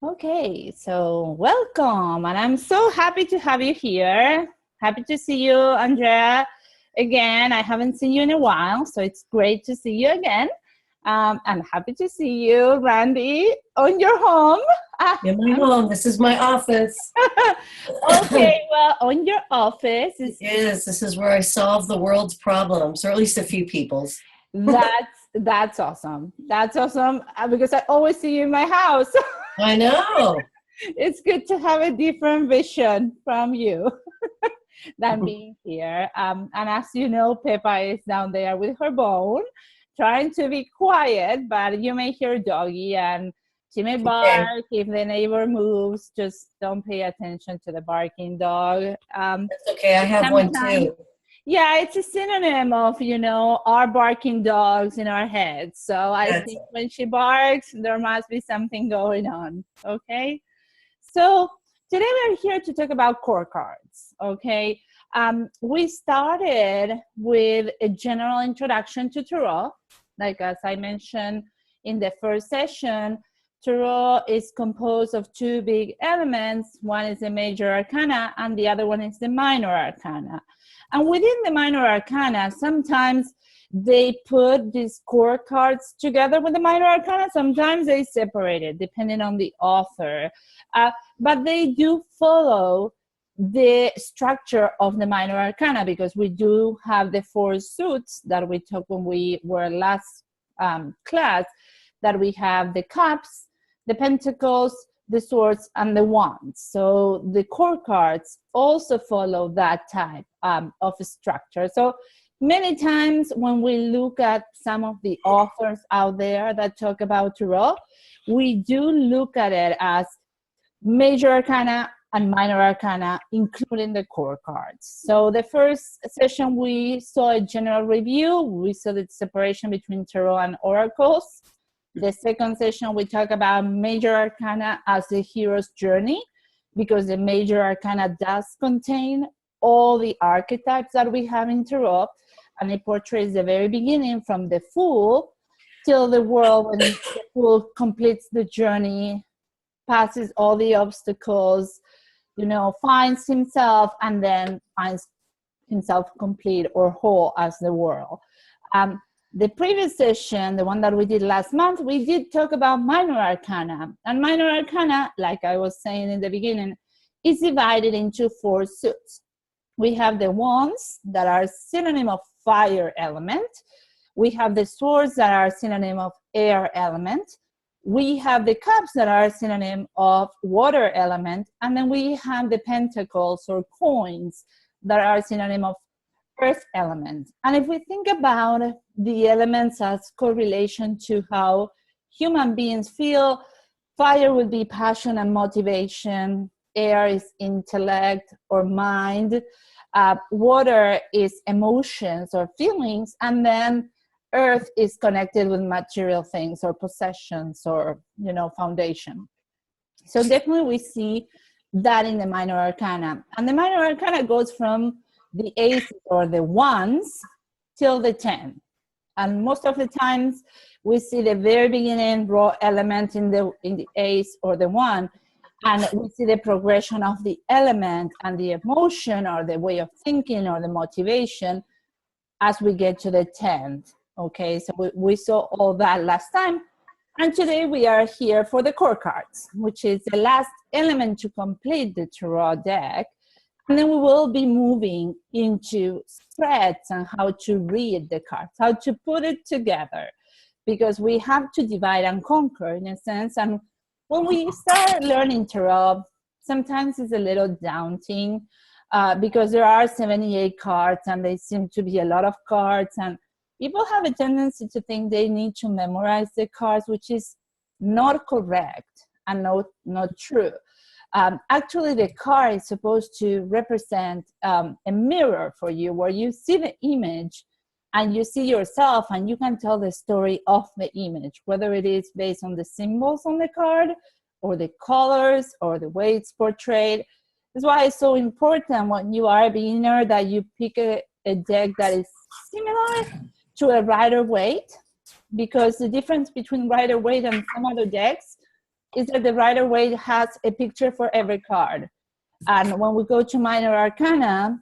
Okay, so welcome, and I'm so happy to have you here. Happy to see you, Andrea. Again, I haven't seen you in a while, so it's great to see you again. I'm happy to see you, Randy, on your home. In my home, this is my office. Okay, well, on your office It is is. This is where I solve the world's problems, or at least a few people's. that's awesome. That's awesome because I always see you in my house. I know. It's good to have a different vision from you than being here. And as you know, Peppa is down there with her bone, trying to be quiet, but you may hear doggy and she may Okay. bark if the neighbor moves. Just don't pay attention to the barking dog. That's okay. I have one Sometimes, too. yeah, it's a synonym of, our barking dogs in our heads. So I That's think when she barks, there must be something going on. Okay. So today we're here to talk about core cards, okay? We started with a general introduction to Tarot. Like as I mentioned in the first session, Tarot is composed of two big elements. One is the major arcana and the other one is the minor arcana. And within the minor arcana, sometimes they put these core cards together with the minor arcana. Sometimes they separate it depending on the author. But they do follow the structure of the minor arcana because we do have the four suits that we took when we were last class, that we have the cups, the pentacles, the swords, and the wands. So the core cards also follow that type of structure. So many times when we look at some of the authors out there that talk about Tarot, we do look at it as major arcana and minor arcana, including the core cards. So the first session, we saw a general review. We saw the separation between tarot and oracles. The second session, we talk about major arcana as the hero's journey, because the major arcana does contain all the archetypes that we have in tarot, and it portrays the very beginning from the Fool till the world when the Fool completes the journey, passes all the obstacles, finds himself, and then finds himself complete or whole as the world. The previous session, the one that we did last month, we did talk about minor arcana. And minor arcana, like I was saying in the beginning, is divided into four suits. We have the wands that are synonym of fire element. We have the swords that are synonym of air element. We have the cups that are synonym of water element, and then we have the pentacles or coins that are synonym of earth element. And if we think about the elements as correlation to how human beings feel, fire would be passion and motivation, air is intellect or mind, water is emotions or feelings, and then earth is connected with material things or possessions or foundation. So definitely we see that in the minor arcana, and the minor arcana goes from the aces or the ones till the 10, and most of the times we see the very beginning raw element in the ace or the one, and we see the progression of the element and the emotion or the way of thinking or the motivation as we get to the 10th. Okay, so we saw all that last time. And today we are here for the core cards, which is the last element to complete the tarot deck. And then we will be moving into spreads and how to read the cards, how to put it together, because we have to divide and conquer in a sense. And when we start learning tarot, sometimes it's a little daunting because there are 78 cards and they seem to be a lot of cards, and people have a tendency to think they need to memorize the cards, which is not correct and not true. Actually, the card is supposed to represent a mirror for you, where you see the image and you see yourself and you can tell the story of the image, whether it is based on the symbols on the card or the colors or the way it's portrayed. That's why it's so important when you are a beginner that you pick a deck that is similar to a Rider-Waite, because the difference between Rider-Waite and some other decks is that the Rider-Waite has a picture for every card. And when we go to Minor Arcana,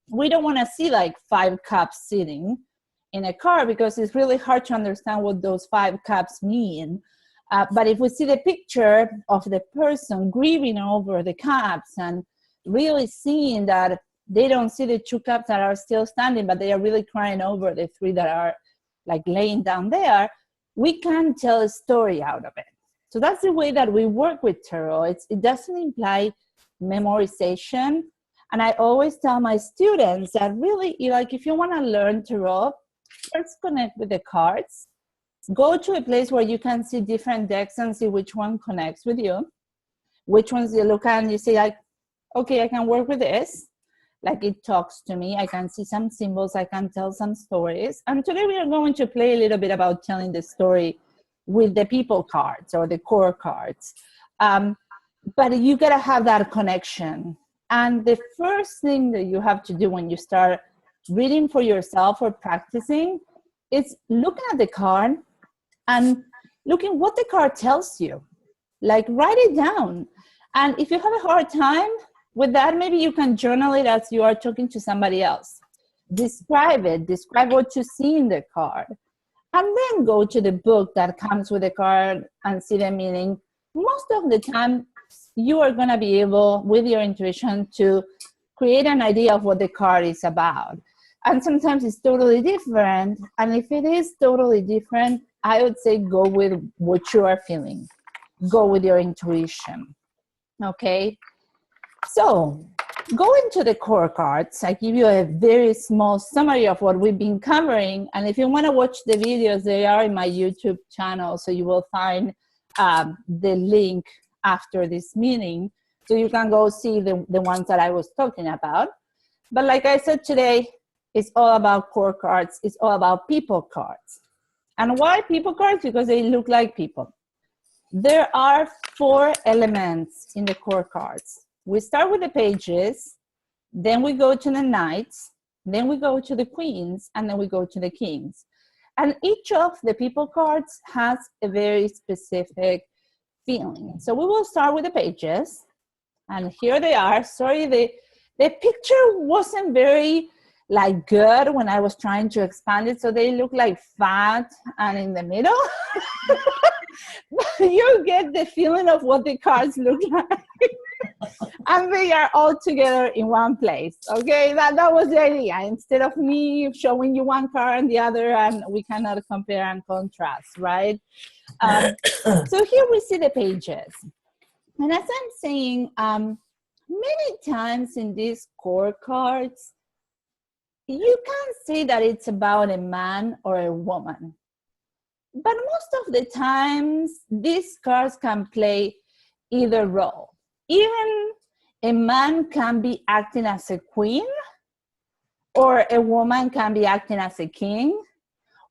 we don't want to see like 5 cups sitting in a card because it's really hard to understand what those 5 cups mean. But if we see the picture of the person grieving over the cups and really seeing that they don't see the 2 cups that are still standing, but they are really crying over the 3 that are like laying down there, we can tell a story out of it. So that's the way that we work with tarot. It doesn't imply memorization. And I always tell my students that really, like, if you want to learn tarot, first connect with the cards. Go to a place where you can see different decks and see which one connects with you. Which ones you look at and you say, like, okay, I can work with this. Like, it talks to me. I can see some symbols. I can tell some stories. And today we are going to play a little bit about telling the story with the people cards or the core cards. But you got to have that connection. And the first thing that you have to do when you start reading for yourself or practicing is looking at the card and looking what the card tells you. Like, write it down. And if you have a hard time with that, maybe you can journal it as you are talking to somebody else. Describe it. Describe what you see in the card. And then go to the book that comes with the card and see the meaning. Most of the time, you are going to be able, with your intuition, to create an idea of what the card is about. And sometimes it's totally different. And if it is totally different, I would say go with what you are feeling. Go with your intuition. Okay? So, go into the core cards. I give you a very small summary of what we've been covering. And if you want to watch the videos, they are in my YouTube channel. So you will find the link after this meeting. So you can go see the ones that I was talking about. But like I said today, it's all about core cards. It's all about people cards. And why people cards? Because they look like people. There are 4 elements in the core cards. We start with the pages, then we go to the knights, then we go to the queens, and then we go to the kings. And each of the people cards has a very specific feeling. So we will start with the pages, and here they are. Sorry, the picture wasn't very like good when I was trying to expand it, so they look like fat and in the middle. But you get the feeling of what the cards look like. And they are all together in one place. Okay, that was the idea. Instead of me showing you one card and the other, and we cannot compare and contrast, right? So here we see the pages. And as I'm saying, many times in these core cards, you can't say that it's about a man or a woman. But most of the times, these cards can play either role. Even a man can be acting as a queen, or a woman can be acting as a king,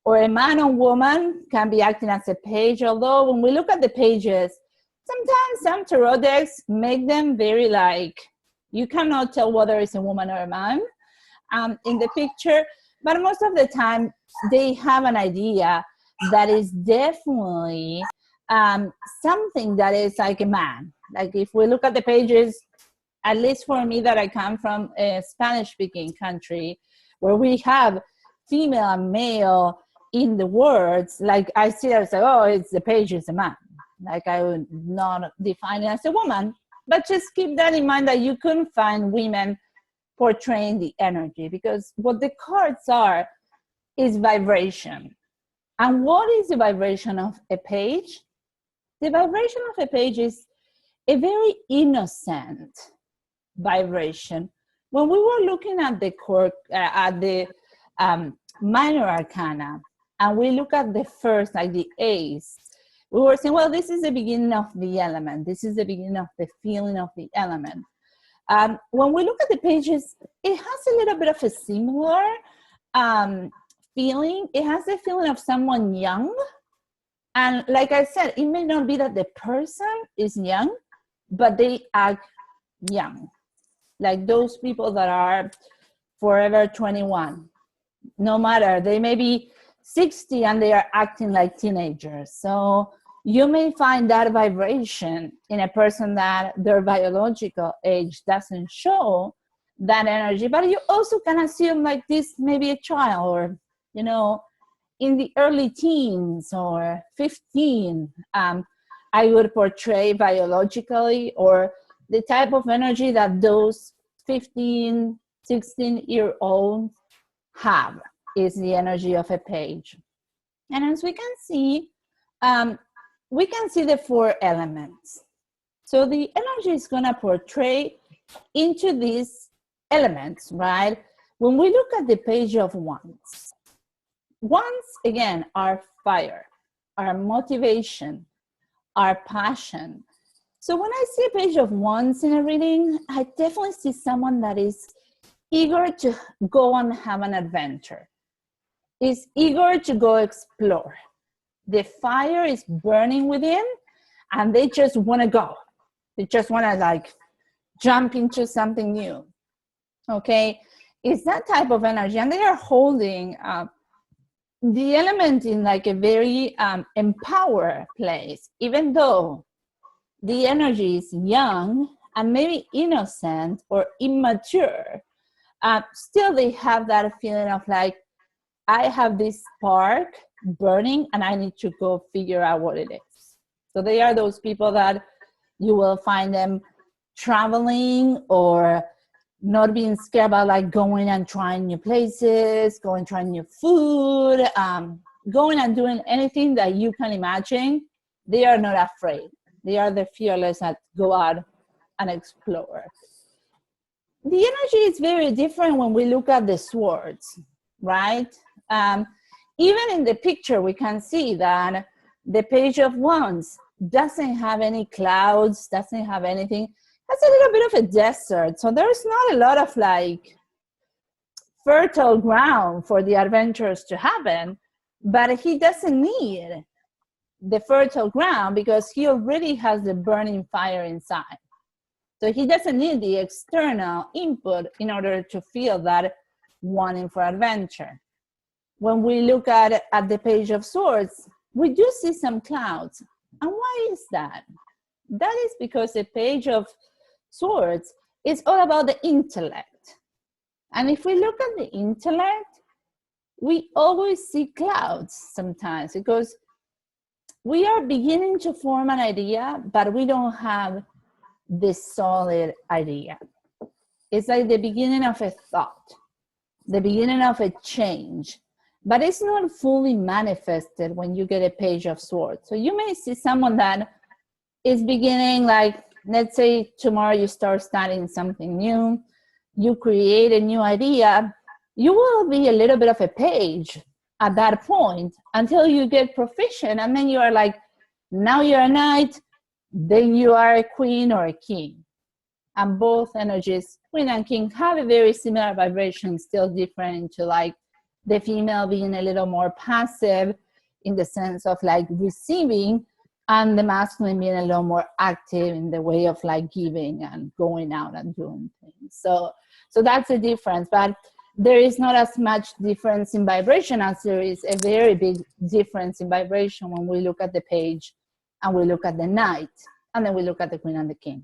or a man or woman can be acting as a page. Although when we look at the pages, sometimes some tarot decks make them very like, you cannot tell whether it's a woman or a man in the picture. But most of the time, they have an idea that is definitely something that is like a man. Like if we look at the pages, at least for me that I come from a Spanish-speaking country where we have female and male in the words, like I see it as like, oh, it's the page is a man. Like I would not define it as a woman, but just keep that in mind that you couldn't find women portraying the energy, because what the cards are is vibration. And what is the vibration of a page? The vibration of a page is a very innocent vibration. When we were looking at the minor arcana, and we look at the first, like the ace, we were saying, well, this is the beginning of the element. This is the beginning of the feeling of the element. When we look at the pages, it has a little bit of a similar feeling. It has the feeling of someone young. And like I said, it may not be that the person is young, but they act young. Like those people that are forever 21. No matter, they may be 60 and they are acting like teenagers. So you may find that vibration in a person that their biological age doesn't show that energy, but you also can assume like this maybe a child, or you know, in the early teens or 15, I would portray biologically, or the type of energy that those 15, 16-year-olds have is the energy of a page. And as we can see the 4 elements. So the energy is going to portray into these elements, right? When we look at the page of wands, wands again are fire, our motivation, our passion. So when I see a page of wands in a reading, I definitely see someone that is eager to go and have an adventure, is eager to go explore. The fire is burning within, and they just want to go. They just want to like jump into something new. Okay, it's that type of energy, and they are holding the element in like a very empowered place, even though the energy is young and maybe innocent or immature. Still, they have that feeling of like, I have this spark burning and I need to go figure out what it is. So they are those people that you will find them traveling or not being scared about like going and trying new places, going trying new food, going and doing anything that you can imagine. They are not afraid. They are the fearless that go out and explore. The energy is very different when we look at the swords, right? Even in the picture, we can see that the page of wands doesn't have any clouds, doesn't have anything. It's a little bit of a desert. So there's not a lot of like fertile ground for the adventures to happen, but he doesn't need the fertile ground because he already has the burning fire inside. So he doesn't need the external input in order to feel that wanting for adventure. When we look at the page of swords, we do see some clouds. And why is that? That is because the page of swords is all about the intellect. And if we look at the intellect, we always see clouds sometimes because we are beginning to form an idea, but we don't have this solid idea. It's like the beginning of a thought, the beginning of a change, but it's not fully manifested when you get a page of swords. So you may see someone that is beginning, like, let's say tomorrow you start studying something new, you create a new idea, you will be a little bit of a page at that point until you get proficient, and then you are like, now you're a knight, then you are a queen or a king. And both energies, queen and king, have a very similar vibration, still different into like the female being a little more passive in the sense of like receiving, and the masculine being a little more active in the way of like giving and going out and doing things. So that's the difference. But there is not as much difference in vibration as there is a very big difference in vibration when we look at the page and we look at the knight, and then we look at the queen and the king.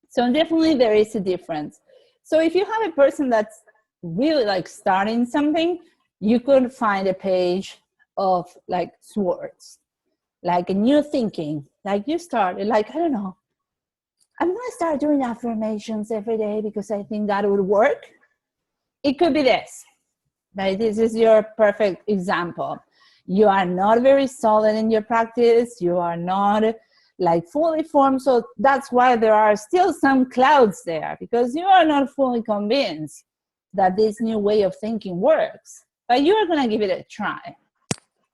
So definitely there is a difference. So if you have a person that's really like starting something, you could find a page of like swords, like a new thinking, like you started, like, I don't know, I'm going to start doing affirmations every day because I think that would work. It could be this, right? This is your perfect example. You are not very solid in your practice. You are not like fully formed. So that's why there are still some clouds there, because you are not fully convinced that this new way of thinking works, but you are going to give it a try.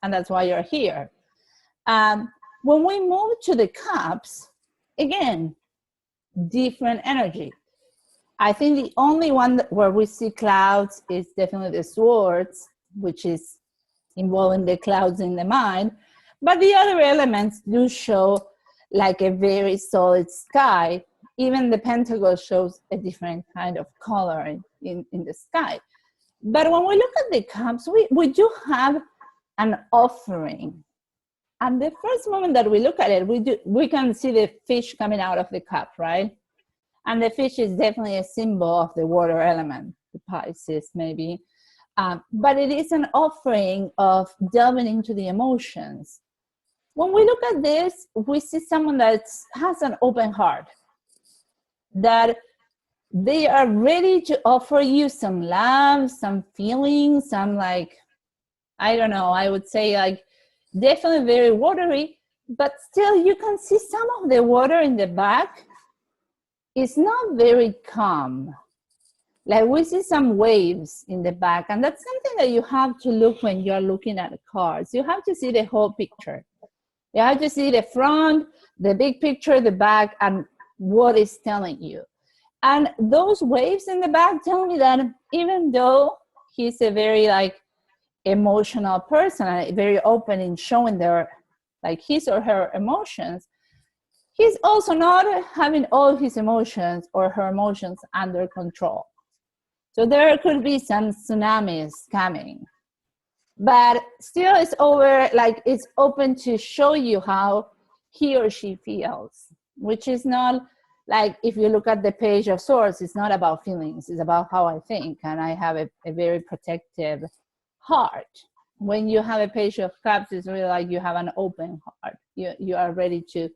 And that's why you're here. When we move to the cups, again, different energy. I think the only one where we see clouds is definitely the swords, which is involving the clouds in the mind. But the other elements do show like a very solid sky. Even the pentacle shows a different kind of color in the sky. But when we look at the cups, we do have an offering. And the first moment that we look at it, we can see the fish coming out of the cup, right? And the fish is definitely a symbol of the water element, the Pisces maybe. But it is an offering of delving into the emotions. When we look at this, we see someone that has an open heart, that they are ready to offer you some love, some feelings, some like, I don't know, I would say like definitely very watery, but still you can see some of the water in the back is not very calm. Like we see some waves in the back, and that's something that you have to look when you're looking at the cards. You have to see the whole picture. You have to see the front, the big picture, the back, and what it's telling you. And those waves in the back tell me that even though he's a very like emotional person and very open in showing their like his or her emotions, he's also not having all his emotions or her emotions under control. So there could be some tsunamis coming, but still it's open to show you how he or she feels, which is not like, if you look at the Page of Swords, it's not about feelings, it's about how I think, and I have a very protective heart. When you have a Page of Cups, it's really like you have an open heart. You are ready to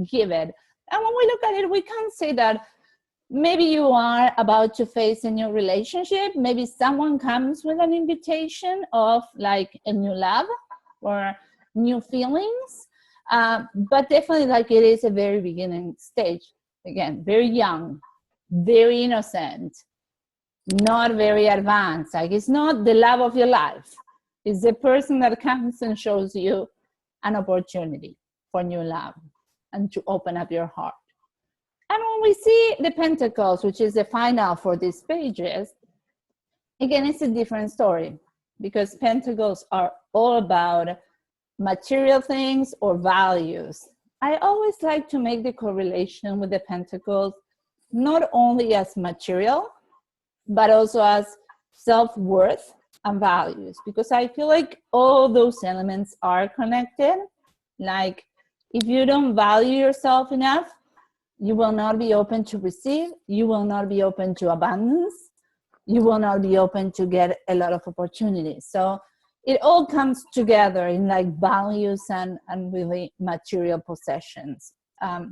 give it. And when we look at it, we can say that maybe you are about to face a new relationship. Maybe someone comes with an invitation of like a new love or new feelings. But definitely like it is a very beginning stage. Again, very young, very innocent, not very advanced. Like it's not the love of your life. It's the person that comes and shows you an opportunity for new love and to open up your heart. And when we see the Pentacles, which is the final for these pages, again, it's a different story, because Pentacles are all about material things or values. I always like to make the correlation with the Pentacles, not only as material, but also as self-worth and values, because I feel like all those elements are connected. Like if you don't value yourself enough, you will not be open to receive, you will not be open to abundance, you will not be open to get a lot of opportunities. So it all comes together in like values and really material possessions. So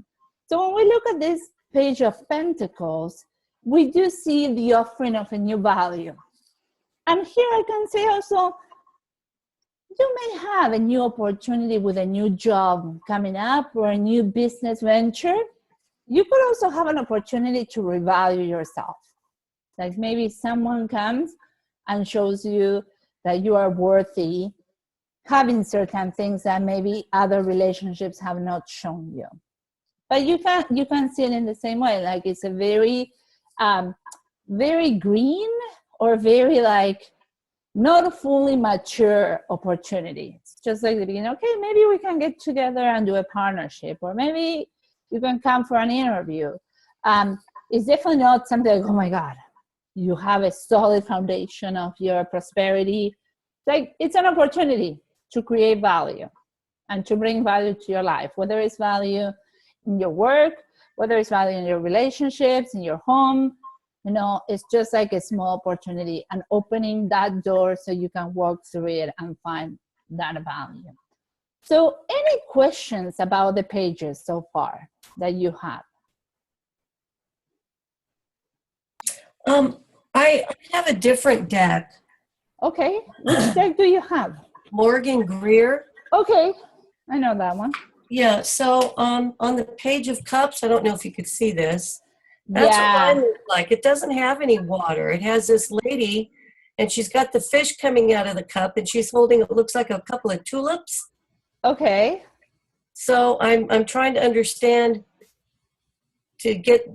when we look at this Page of Pentacles, we do see the offering of a new value. And here I can say also, you may have a new opportunity with a new job coming up or a new business venture. You could also have an opportunity to revalue yourself. Like maybe someone comes and shows you that you are worthy having certain things that maybe other relationships have not shown you. But you can see it in the same way. Like it's a very, very green or very like not fully mature opportunity. It's just like the beginning. Okay, maybe we can get together and do a partnership, or maybe you can come for an interview. It's definitely not something like, oh my God, you have a solid foundation of your prosperity. Like it's an opportunity to create value and to bring value to your life, whether it's value in your work, whether it's value in your relationships, in your home. You know, it's just like a small opportunity and opening that door so you can walk through it and find that value. So any questions about the pages so far that you have? I have a different deck. Okay, which deck do you have? Morgan Greer. Okay, I know that one. Yeah, so on the Page of Cups, I don't know if you could see this. That's what mine looks like. It doesn't have any water. It has this lady, and she's got the fish coming out of the cup, and she's holding, it looks like a couple of tulips. Okay. So I'm trying to understand to get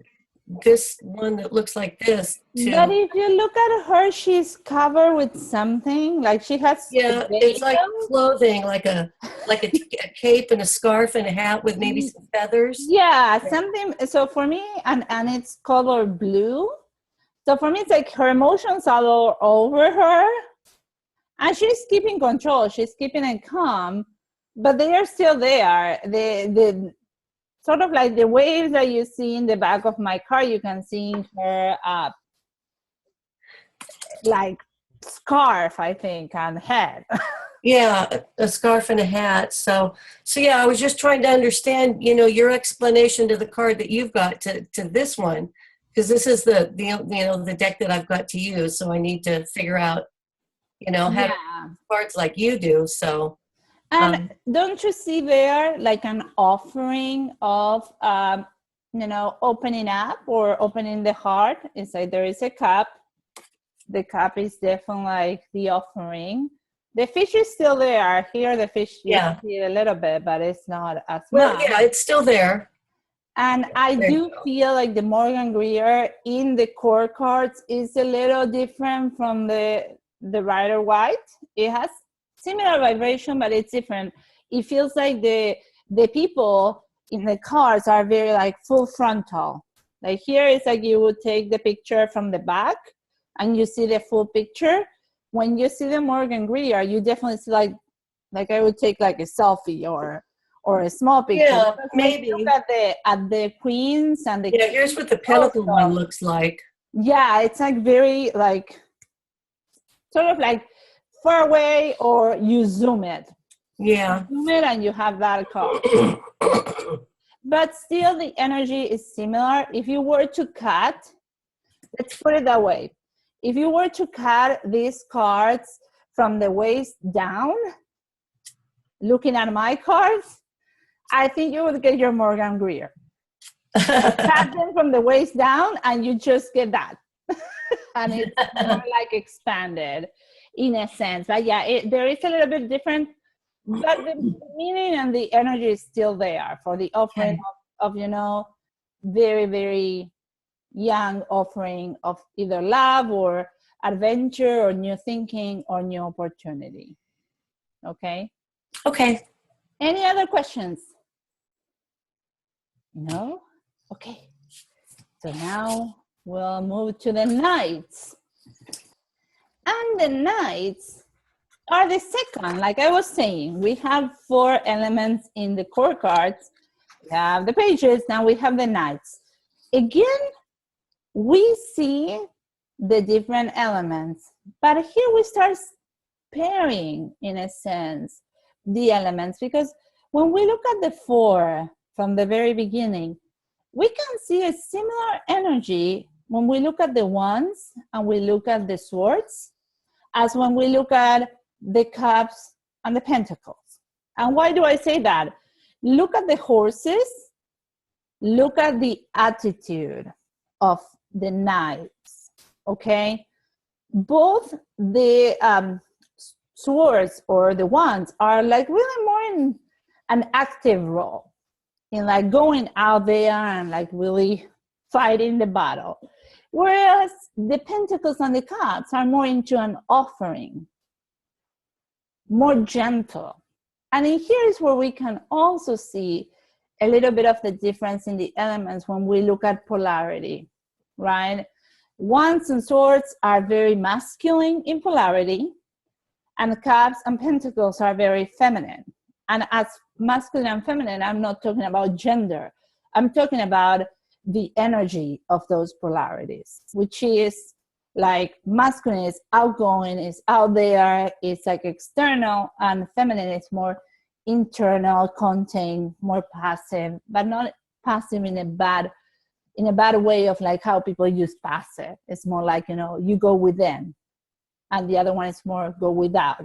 this one that looks like this. But if you look at her, she's covered with something. Like she has. Yeah, it's like clothing, like a cape and a scarf and a hat with maybe some feathers. Yeah, something. So for me, and it's color blue. So for me, it's like her emotions are all over her, and she's keeping control. She's keeping it calm, but they are still there. The sort of like the waves that you see in the back of my car, you can see in her like scarf, I think, and head. Yeah, a scarf and a hat. So yeah, I was just trying to understand, your explanation to the card that you've got to this one, because this is the deck that I've got to use. So I need to figure out, how to Yeah. cards like you do. So, And don't you see there like an offering of, opening up or opening the heart? It's like there is a cup. The cup is definitely like the offering. The fish is still there. Here the fish, you see a little bit, but it's not as much. Well, yeah, it's still there. And I do feel like the Morgan Greer in the core cards is a little different from the Rider White. It has similar vibration, but it's different. It feels like the people in the cards are very like full frontal. Like here it's like you would take the picture from the back and you see the full picture. When you see the Morgan Greer, you definitely see like I would take like a selfie or a small picture. Yeah, maybe. Look at the queens and the here's what the pentacle one looks like. Yeah, it's like very like sort of like far away, or you zoom it. Yeah. You zoom it and you have that card. But still the energy is similar. If you were to cut, let's put it that way. If you were to cut these cards from the waist down, looking at my cards, I think you would get your Morgan Greer. Cut them from the waist down and you just get that. And it's more like expanded in a sense. But yeah, there is a little bit different, but the meaning and the energy is still there for the offering of very, very young offering of either love or adventure or new thinking or new opportunity. Okay? Okay. Any other questions? No? Okay. So now we'll move to the Knights. And the Knights are the second, like I was saying. We have 4 elements in the core cards. We have the pages, now we have the Knights. Again, we see the different elements, but here we start pairing, in a sense, the elements, because when we look at the 4 from the very beginning, we can see a similar energy when we look at the wands and we look at the swords, as when we look at the cups and the pentacles. And why do I say that? Look at the horses, look at the attitude of the knights, okay? Both the swords or the wands are like really more in an active role, in like going out there and like really fighting the battle. Whereas the pentacles and the cups are more into an offering, more gentle. And in here is where we can also see a little bit of the difference in the elements when we look at polarity, right? Wands and swords are very masculine in polarity, and cups and pentacles are very feminine. And as masculine and feminine, I'm not talking about gender. I'm talking about the energy of those polarities, which is like masculine is outgoing, is out there, it's like external, and feminine is more internal, contained, more passive, but not passive in a bad way of like how people use passive. It's more like, you go within, and the other one is more go without.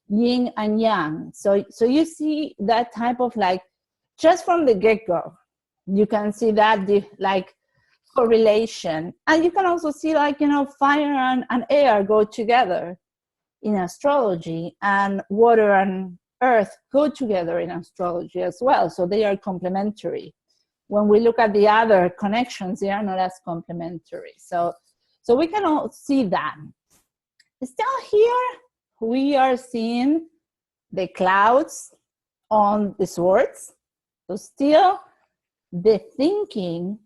Yin and yang. So you see that type of like, just from the get-go, you can see that the like correlation. And you can also see like, fire and air go together in astrology, and water and earth go together in astrology as well. So they are complementary. When we look at the other connections, they are not as complementary. So we can all see that. Still here, we are seeing the clouds on the swords. So still the thinking,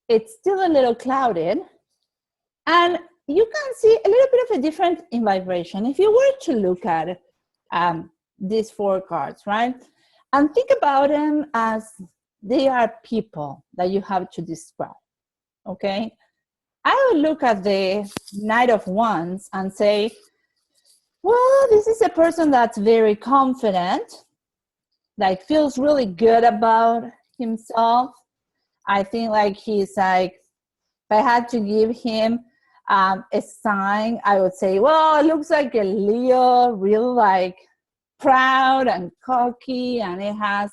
it's still a little clouded. And you can see a little bit of a difference in vibration. If you were to look at these 4 cards, right? And think about them as they are people that you have to describe, okay? I would look at the Knight of Wands and say, well, this is a person that's very confident, like feels really good about himself. I think like he's like, if I had to give him a sign, I would say, well, it looks like a Leo, real like proud and cocky, and it has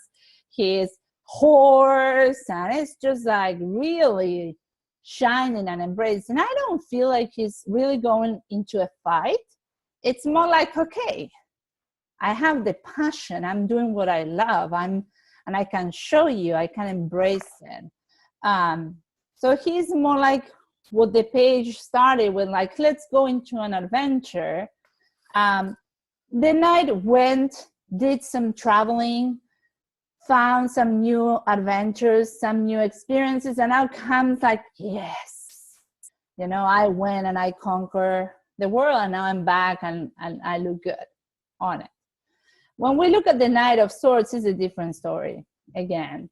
his horse, and it's just like really shining and embracing. I don't feel like he's really going into a fight. It's more like, okay, I have the passion, I'm doing what I love, and I can show you, I can embrace it. So he's more like what the page started with, like, let's go into an adventure. The knight went, did some traveling, found some new adventures, some new experiences, and now comes like, yes, you know, I went and I conquered the world, and now I'm back and I look good on it. When we look at the Knight of Swords, it's a different story again.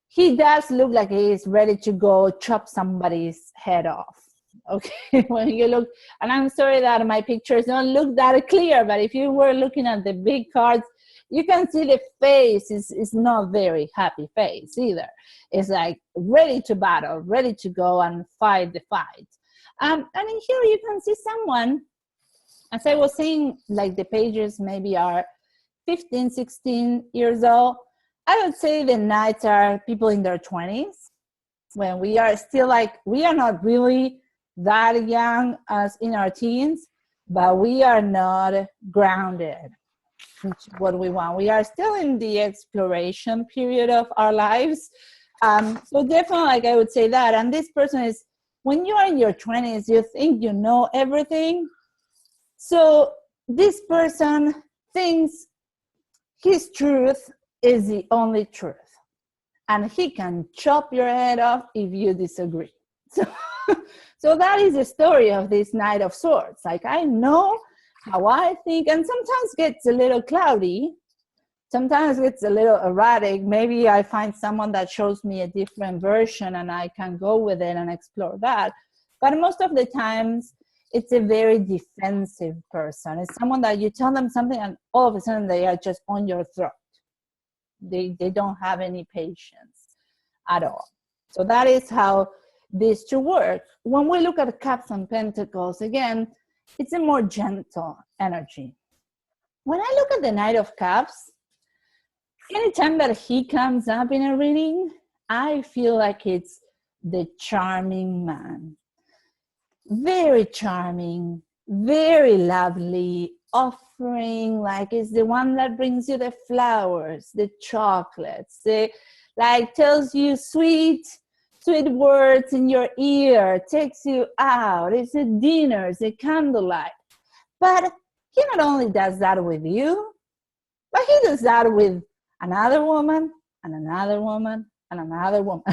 He does look like he is ready to go chop somebody's head off. Okay, when you look, and I'm sorry that my pictures don't look that clear, but if you were looking at the big cards, you can see the face is not very happy face either. It's like ready to battle, ready to go and fight the fight. And in here you can see someone, as I was saying, like the pages maybe are 15, 16 years old. I would say the knights are people in their 20s, when we are still like, we are not really that young as in our teens, but we are not grounded, which is what we want. We are still in the exploration period of our lives. So definitely, like I would say that. And this person is, when you are in your 20s, you think you know everything. So this person thinks his truth is the only truth, and he can chop your head off if you disagree. So that is the story of this Knight of Swords. Like, I know how I think, and sometimes gets a little cloudy, sometimes it's a little erratic. Maybe I find someone that shows me a different version and I can go with it and explore that. But most of the times, it's a very defensive person. It's someone that you tell them something and all of a sudden they are just on your throat. They don't have any patience at all. So that is how these two work. When we look at Cups and Pentacles, again, it's a more gentle energy. When I look at the Knight of Cups, anytime that he comes up in a reading, I feel like it's the charming man. Very charming, very lovely, offering, like it's the one that brings you the flowers, the chocolates, like tells you sweet words in your ear, takes you out, it's a dinner, it's a candlelight. But he not only does that with you, but he does that with another woman and another woman and another woman.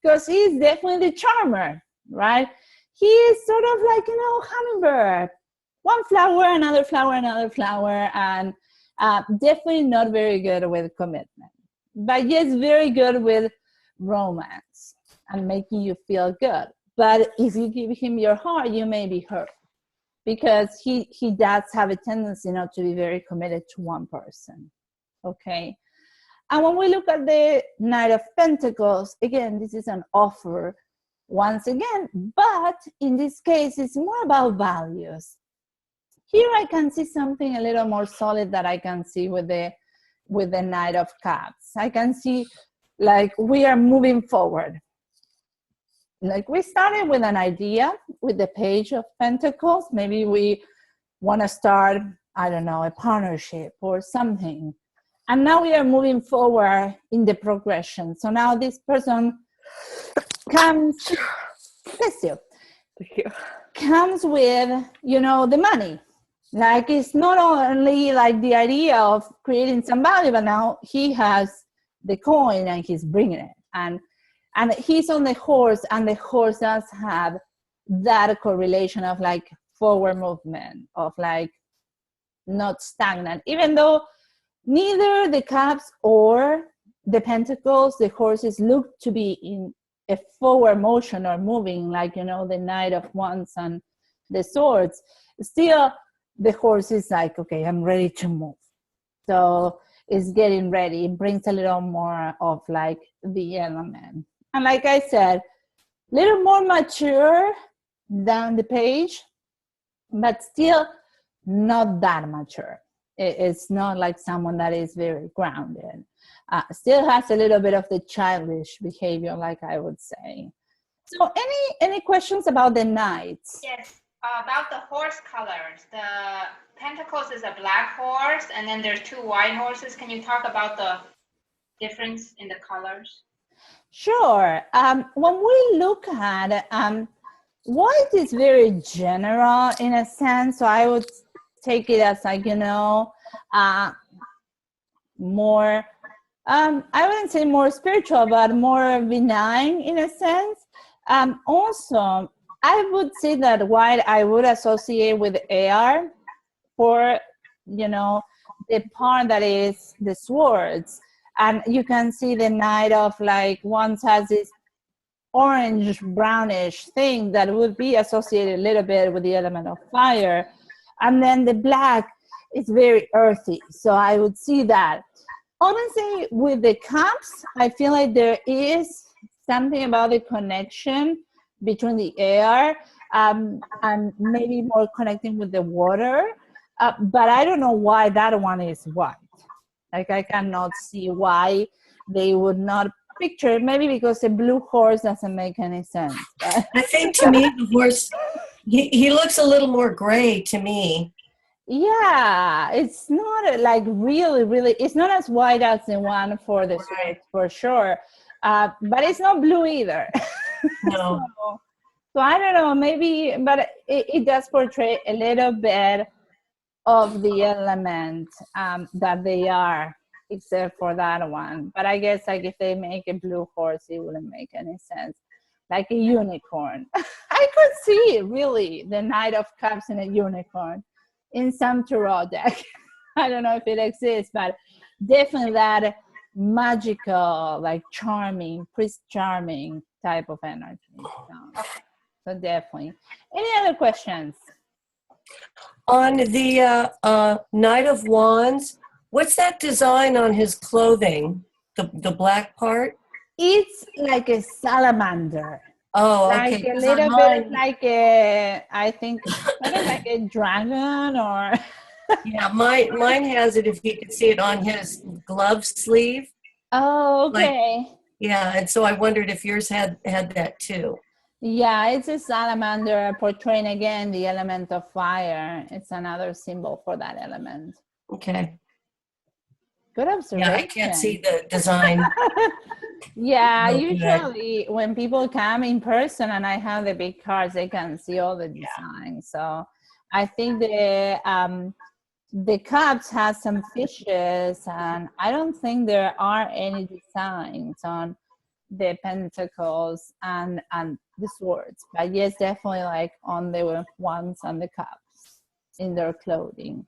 Because he's definitely the charmer, right? He is sort of like, you know, hummingbird. One flower, another flower, another flower, and definitely not very good with commitment. But yes, very good with romance and making you feel good. But if you give him your heart, you may be hurt, because he does have a tendency not to be very committed to one person, okay? And when we look at the Knight of Pentacles, again, this is an offer once again, but in this case, it's more about values. Here I can see something a little more solid that I can see with the Knight of Cups. I can see like we are moving forward. Like we started with an idea with the Page of Pentacles. Maybe we want to start, I don't know, a partnership or something. And now we are moving forward in the progression. So now this person comes, bless you. Thank you. Comes with, you know, the money. Like it's not only like the idea of creating some value, but now he has the coin and he's bringing it. And he's on the horse, and the horse does have that correlation of like forward movement, of like not stagnant. Even though neither the cups or the pentacles, the horses look to be in a forward motion or moving, like, you know, the Knight of Wands and the Swords. Still, the horse is like, okay, I'm ready to move. So it's getting ready. It brings a little more of like the element. And like I said, a little more mature than the page, but still not that mature. It's not like someone that is very grounded. Still has a little bit of the childish behavior, like I would say. So any questions about the knights? Yes, about the horse colors. The Pentacles is a black horse, and then there's 2 white horses. Can you talk about the difference in the colors? Sure. When we look at white is very general in a sense, so I would take it as like, you know, more, I wouldn't say more spiritual, but more benign in a sense. Also, I would say that white I would associate with air for, you know, the part that is the swords. And you can see the Knight of like Wands has this orange brownish thing that would be associated a little bit with the element of fire. And then the black is very earthy. So I would see that. Honestly, with the cups, I feel like there is something about the connection between the air and maybe more connecting with the water. But I don't know why that one is white. Like I cannot see why they would not picture it. Maybe because the blue horse doesn't make any sense. I think to me, the horse, he looks a little more gray to me. Yeah, it's not like really, it's not as white as the one for the swords, for sure. But it's not blue either. No. So I don't know, maybe, but it does portray a little bit of the element that they are, except for that one. But I guess like if they make a blue horse, it wouldn't make any sense. Like a unicorn. I could see really the Knight of Cups in a unicorn in some tarot deck. I don't know if it exists, but definitely that magical, like charming, Prince Charming type of energy. So definitely. Any other questions? On the Knight of Wands, what's that design on his clothing? The black part? It's like a salamander. Oh, like okay. a little bit like a, I think, kind of like a dragon or. Yeah, mine has it. If you could see it on his glove sleeve. Oh, okay. Like, yeah, and so I wondered if yours had that too. Yeah, it's a salamander portraying again the element of fire. It's another symbol for that element. Okay. Good observation. Yeah, I can't see the design. Yeah, No, usually when people come in person and I have the big cards, they can see all the designs. So I think the cups has some fishes, and I don't think there are any designs on the pentacles and the swords. But yes, definitely like on the wands and the cups in their clothing.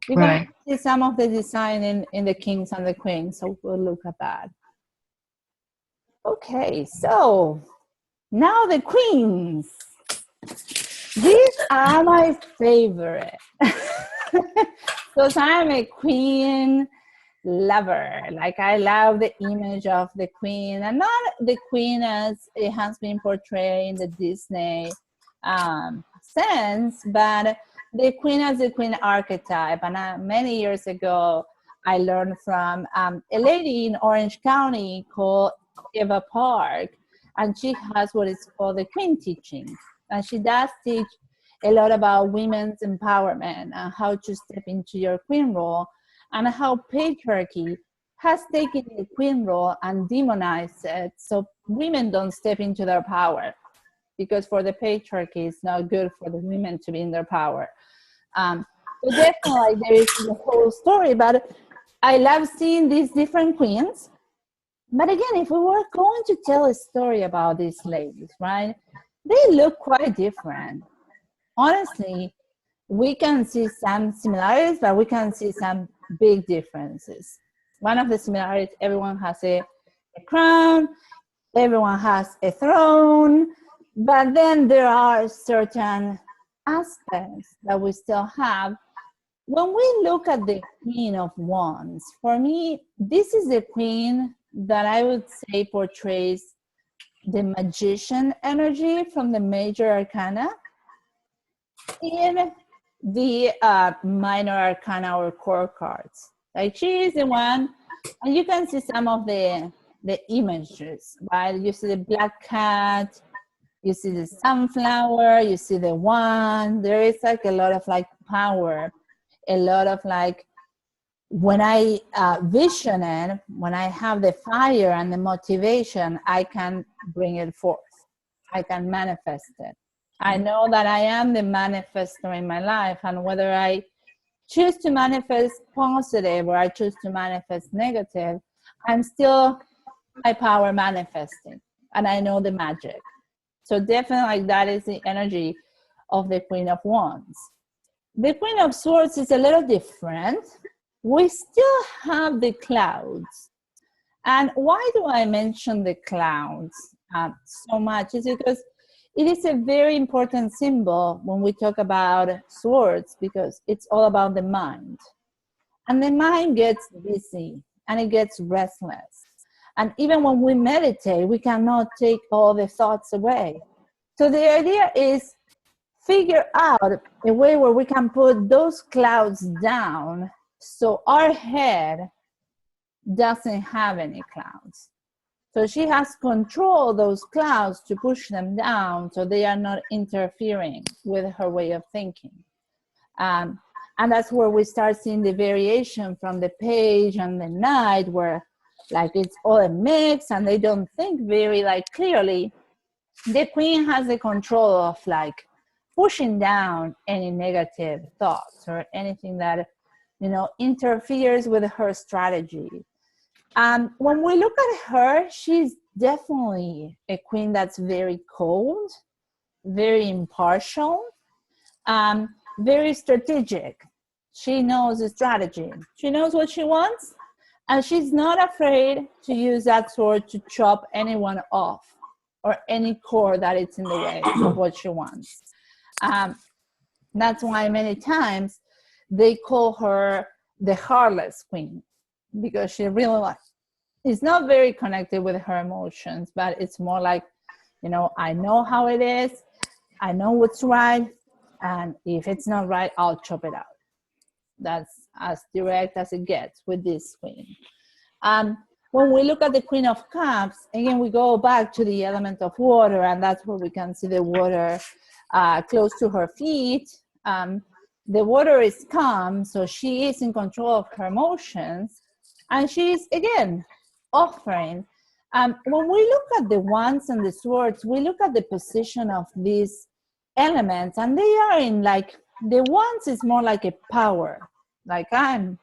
We're going to see some of the design in the kings and the queens, so we'll look at that. Okay, so now the queens. These are my favorite. Because I'm a queen lover. Like I love the image of the queen, and not the queen as it has been portrayed in the Disney sense, but the queen as the queen archetype. And many years ago, I learned from a lady in Orange County called Eva Park, and she has what is called the queen teaching. And she does teach a lot about women's empowerment and how to step into your queen role, and how patriarchy has taken the queen role and demonized it so women don't step into their power, because for the patriarchy it's not good for the women to be in their power. So definitely there is the whole story, but I love seeing these different queens. But again, if we were going to tell a story about these ladies, right, they look quite different. Honestly, we can see some similarities, but we can see some big differences. One of the similarities, everyone has a crown, everyone has a throne, but then there are certain aspects that we still have. When we look at the Queen of Wands, for me, this is the queen that I would say portrays the magician energy from the major arcana in the minor arcana or core cards. Like she is the one, and you can see some of the images, right? You see the black cat, you see the sunflower, you see the wand. There is like a lot of like power, a lot of like, when I vision it, when I have the fire and the motivation, I can bring it forth. I can manifest it. I know that I am the manifestor in my life, and whether I choose to manifest positive or I choose to manifest negative, I'm still my power manifesting, and I know the magic. So definitely like that is the energy of the Queen of Wands. The Queen of Swords is a little different. We still have the clouds. And why do I mention the clouds so much? Is because it is a very important symbol when we talk about swords, because it's all about the mind. And the mind gets busy and it gets restless. And even when we meditate, we cannot take all the thoughts away. So the idea is figure out a way where we can put those clouds down so our head doesn't have any clouds. So she has control those clouds to push them down so they are not interfering with her way of thinking. And that's where we start seeing the variation from the page and the knight, where like it's all a mix and they don't think very like clearly. The queen has the control of like pushing down any negative thoughts or anything that, you know, interferes with her strategy. When we look at her, she's definitely a queen that's very cold, very impartial, very strategic. She knows the strategy. She knows what she wants, and she's not afraid to use that sword to chop anyone off or any cord that is in the way of what she wants. That's why many times they call her the heartless queen, because she really like is not very connected with her emotions, but it's more like, you know, I know how it is, I know what's right, and if it's not right, I'll chop it out. That's as direct as it gets with this queen. When we look at the Queen of Cups, again, we go back to the element of water, and that's where we can see the water close to her feet. The water is calm, so she is in control of her emotions, and she's, again, offering. When we look at the wands and the swords, we look at the position of these elements, and they are in like, the wands is more like a power, like I'm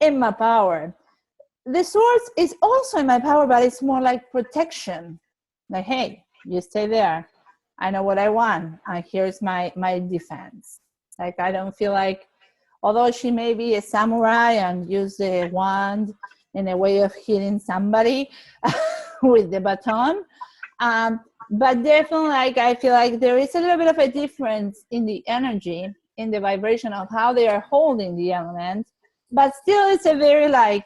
in my power. The swords is also in my power, but it's more like protection. Like, hey, you stay there. I know what I want, and here's my defense. Like, I don't feel like, although she may be a samurai and use the wand in a way of hitting somebody with the baton, but definitely, like, I feel like there is a little bit of a difference in the energy, in the vibration of how they are holding the element, but still it's a very like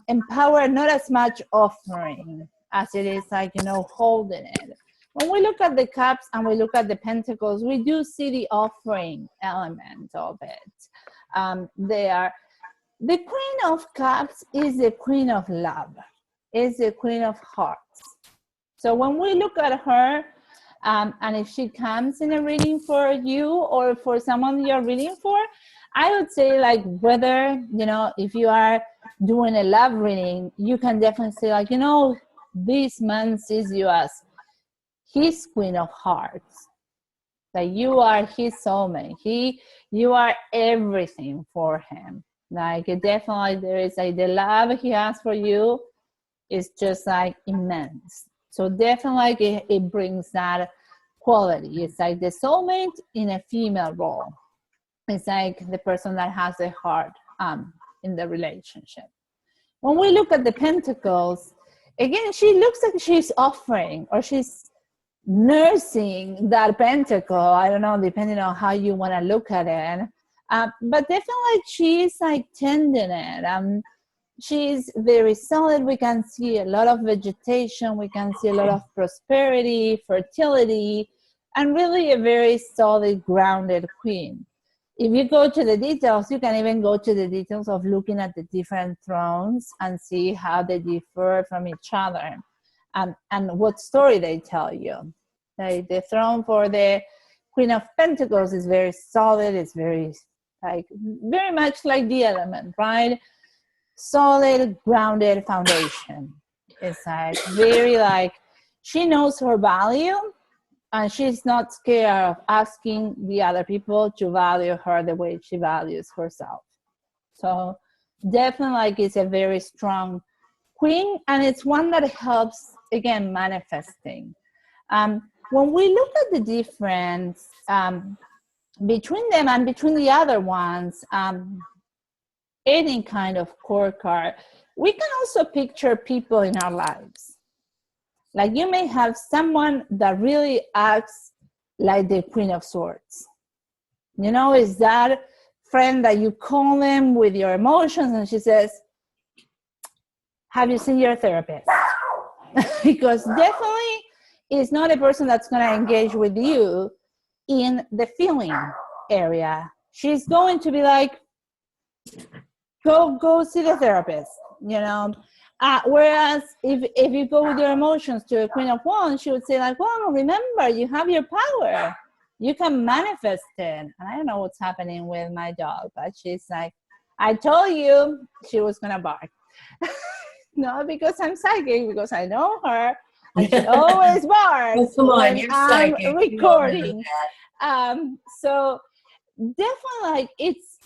empowered, not as much offering as it is like, you know, holding it. When we look at the cups and we look at the pentacles, we do see the offering element of it. The Queen of Cups is the Queen of Love, is the Queen of Hearts. So when we look at her, and if she comes in a reading for you or for someone you're reading for, I would say, like, whether, you know, if you are doing a love reading, you can definitely say, like, you know, this man sees you as his Queen of Hearts. Like, you are his soulmate. You are everything for him. Like, definitely there is like the love he has for you is just like immense. So definitely like it brings that quality. It's like the soulmate in a female role. It's like the person that has the heart in the relationship. When we look at the pentacles, again, she looks like she's offering or she's nursing that pentacle. I don't know, depending on how you want to look at it. But definitely she's like tending it. She's very solid. We can see a lot of vegetation. We can see a lot of prosperity, fertility, and really a very solid, grounded queen. If you go to the details, you can even go to the details of looking at the different thrones and see how they differ from each other and what story they tell you. Like the throne for the Queen of Pentacles is very solid. It's very much like the element, right? Solid, grounded foundation. It's like very like she knows her value. And she's not scared of asking the other people to value her the way she values herself. So definitely like it's a very strong queen, and it's one that helps, again, manifesting. When we look at the difference between them and between the other ones, any kind of core card, we can also picture people in our lives. Like you may have someone that really acts like the Queen of Swords. You know, is that friend that you call them with your emotions and she says, have you seen your therapist? Because definitely is not a person that's going to engage with you in the feeling area. She's going to be like, go see the therapist, you know. Whereas if you go with your emotions to a Queen of Wands, she would say like, well, remember, you have your power. You can manifest it. And I don't know what's happening with my dog, but she's like, I told you she was going to bark. No, because I'm psychic, because I know her. And she always barks oh, come on, when you're I'm psychic. recording. So definitely like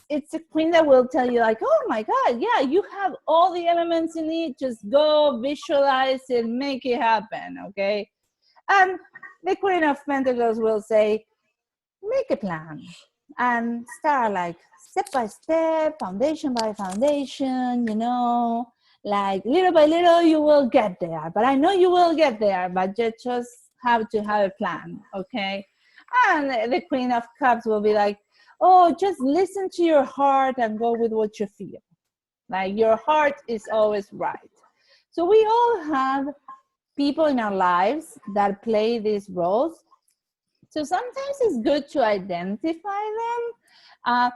it's a queen that will tell you like, oh my God, yeah, you have all the elements you need. Just go visualize it, make it happen, okay? And the Queen of Pentacles will say, make a plan and start like step by step, foundation by foundation, you know, like little by little you will get there. But I know you will get there, but you just have to have a plan, okay? And the Queen of Cups will be like, oh, just listen to your heart and go with what you feel. Like your heart is always right. So we all have people in our lives that play these roles. So sometimes it's good to identify them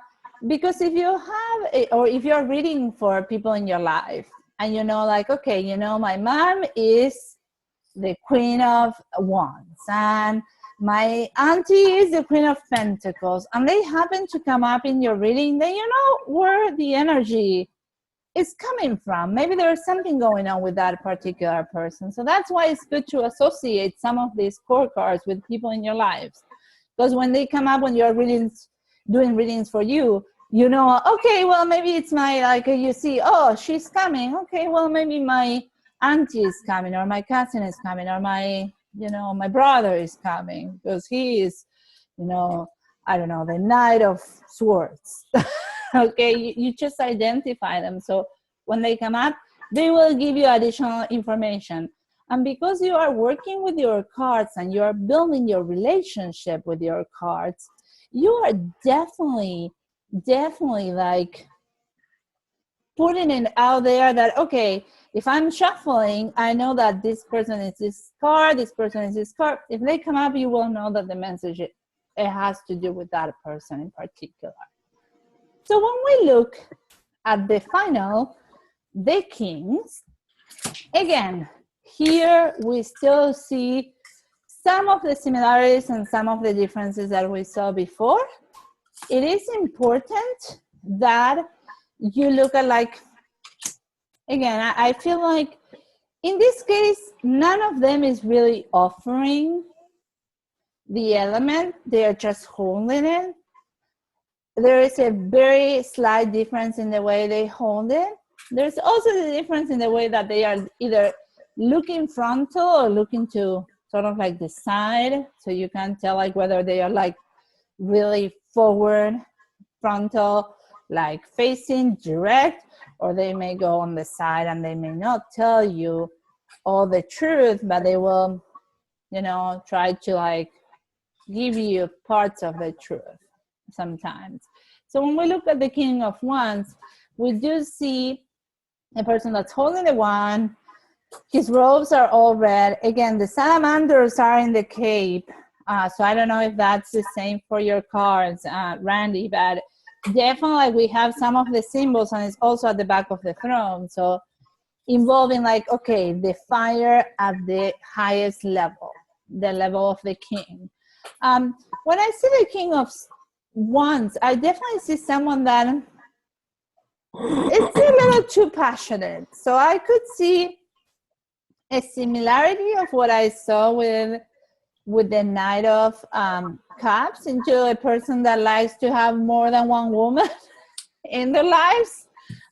because if you have, or if you're reading for people in your life and you know like, okay, you know, my mom is the Queen of Wands and my auntie is the Queen of Pentacles, and they happen to come up in your reading, then you know where the energy is coming from. Maybe there's something going on with that particular person. So that's why it's good to associate some of these core cards with people in your lives. Because when they come up when you're doing readings for you, you know, okay, well, maybe it's my, like you see, oh, she's coming. Okay, well, maybe my auntie is coming, or my cousin is coming, or my, you know, my brother is coming because he is, you know, I don't know, the Knight of Swords. Okay, you just identify them. So when they come up, they will give you additional information. And because you are working with your cards and you are building your relationship with your cards, you are definitely like putting it out there that, okay, if I'm shuffling, I know that this person is this card, this person is this card. If they come up, you will know that the message, it has to do with that person in particular. So when we look at the final, the Kings, again, here we still see some of the similarities and some of the differences that we saw before. It is important that you look at like, again, I feel like in this case, none of them is really offering the element. They are just holding it. There is a very slight difference in the way they hold it. There's also the difference in the way that they are either looking frontal or looking to sort of like the side. So you can tell like whether they are like really forward, frontal, like facing direct, or they may go on the side and they may not tell you all the truth, but they will, you know, try to like give you parts of the truth sometimes. So when we look at the King of Wands, we do see a person that's holding the wand. His robes are all red. Again, the salamanders are in the cape. So I don't know if that's the same for your cards, Randy, but definitely we have some of the symbols, and it's also at the back of the throne. So involving like, okay, the fire at the highest level, the level of the king. When I see the King of Wands, I definitely see someone that it's a little too passionate. So I could see a similarity of what I saw with the Knight of Cups into a person that likes to have more than one woman in their lives.